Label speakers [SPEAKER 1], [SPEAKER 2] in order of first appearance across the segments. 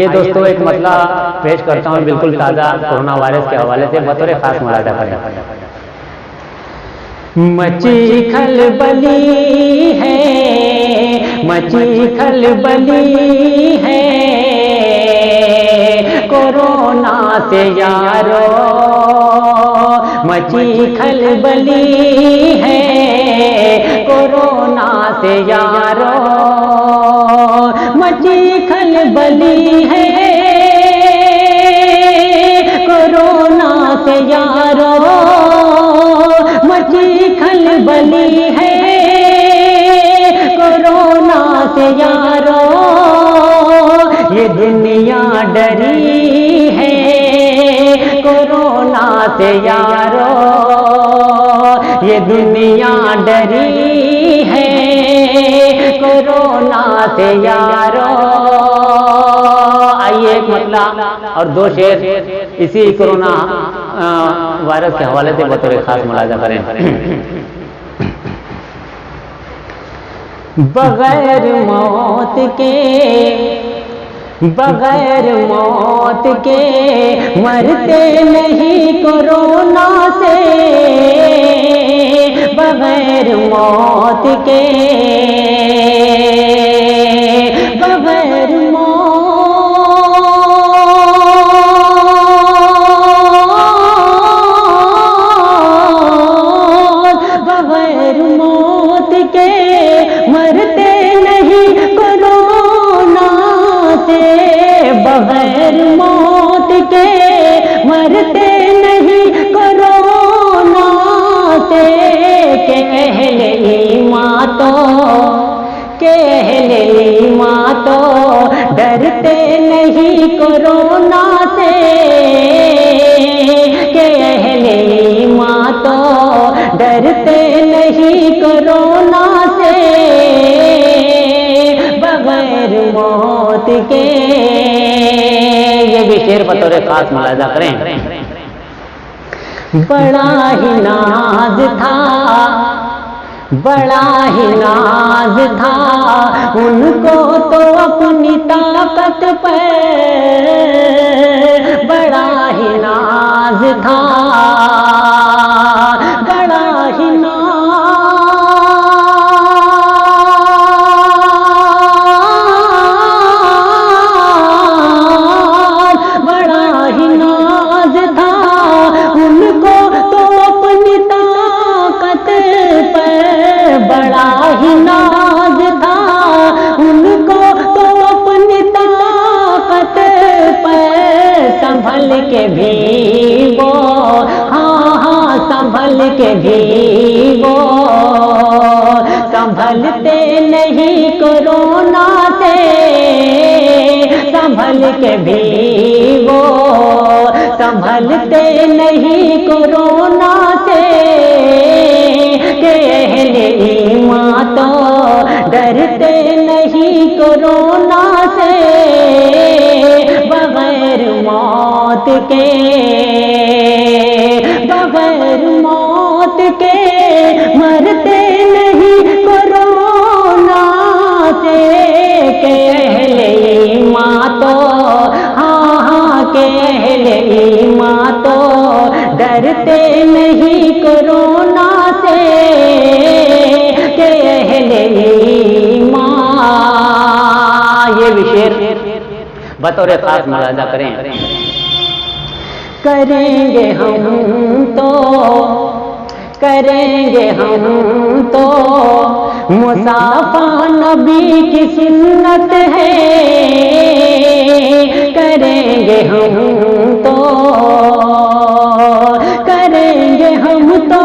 [SPEAKER 1] ये दोस्तों एक मसला पेश करता हूँ बिल्कुल ताज़ा कोरोना वायरस के हवाले से बतौर खास मुलाजा करें। मची खलबली है, मची खलबली है कोरोना से यारो, मची खलबली है कोरोना से यारो, मची खलबली है कोरोना से यारो, मची खलबली है कोरोना से यारो, ये दुनिया डरी है कोरोना से यारो, ये दुनिया डरी है कोरोना से यारो। आइए एक मतला और दो शेर इसी कोरोना वायरस के हवाले से बतौर खास मुलाजा करें। बगैर मौत के, बगैर मौत के मरते नहीं कोरोना से, बगैर मौत के, बगैर मौत के मरते नहीं कोरोना से, बगैर मौत के मरते नहीं कोरोना से, कहले ईमां तो, कहले ईमां तो डरते नहीं कोरोना से, कहले ईमां तो डरते नहीं कोरोना से, बगैर मौत के। ये भी शेर बतौर खास मुलाजा करें। बड़ा ही नाज था, बड़ा ही नाज था उनको तो अपनी ताकत पर, बड़ा ही नाज था, बड़ा ही बड़ा ही नाज था उनको तो अपनी ताकत पर, बड़ा ही नाज था उनको तो अपनी ताकत पर, संभल के भी वो, हाँ हाँ संभल के भी वो, संभलते नहीं कोरोना से, संभल के भी वो, संभलते नहीं कोरोना से, कहले ईमां तो डरते नहीं कोरोना से, बगैर मौत के, बगैर मौत के मरते नहीं कोरोना से, कहले ईमां तो, हाँ हाँ कहले ईमां तो डरते नहीं कोरोना से, कहले ईमां। ये भी शेर बतौर खास मुलाजा करें। करेंगे हम तो, करेंगे हम तो मुसाफा नबी की सुन्नत है, करेंगे हम तो, करेंगे हम तो,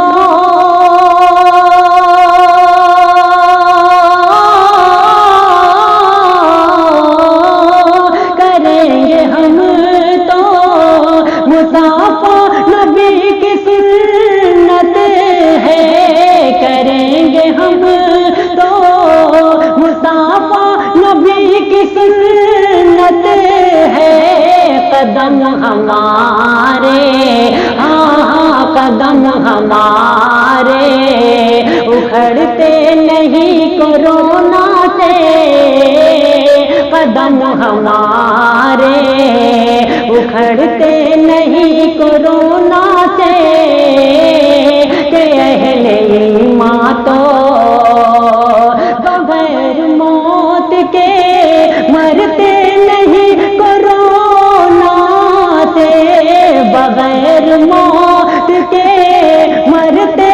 [SPEAKER 1] करेंगे हम तो मुसाफा नबी की सुन्नत है, करेंगे हम तो मुसाफा नबी की सुन्नत है, कदम हमारे, हाँ हाँ कदम हमारे उखड़ते नहीं कोरोना से, कदम हमारे उखड़ते नहीं कोरोना से, के अहले ईमान तो बगैर मौत के मरते नहीं कोरोना से, बगैर मौत के मरते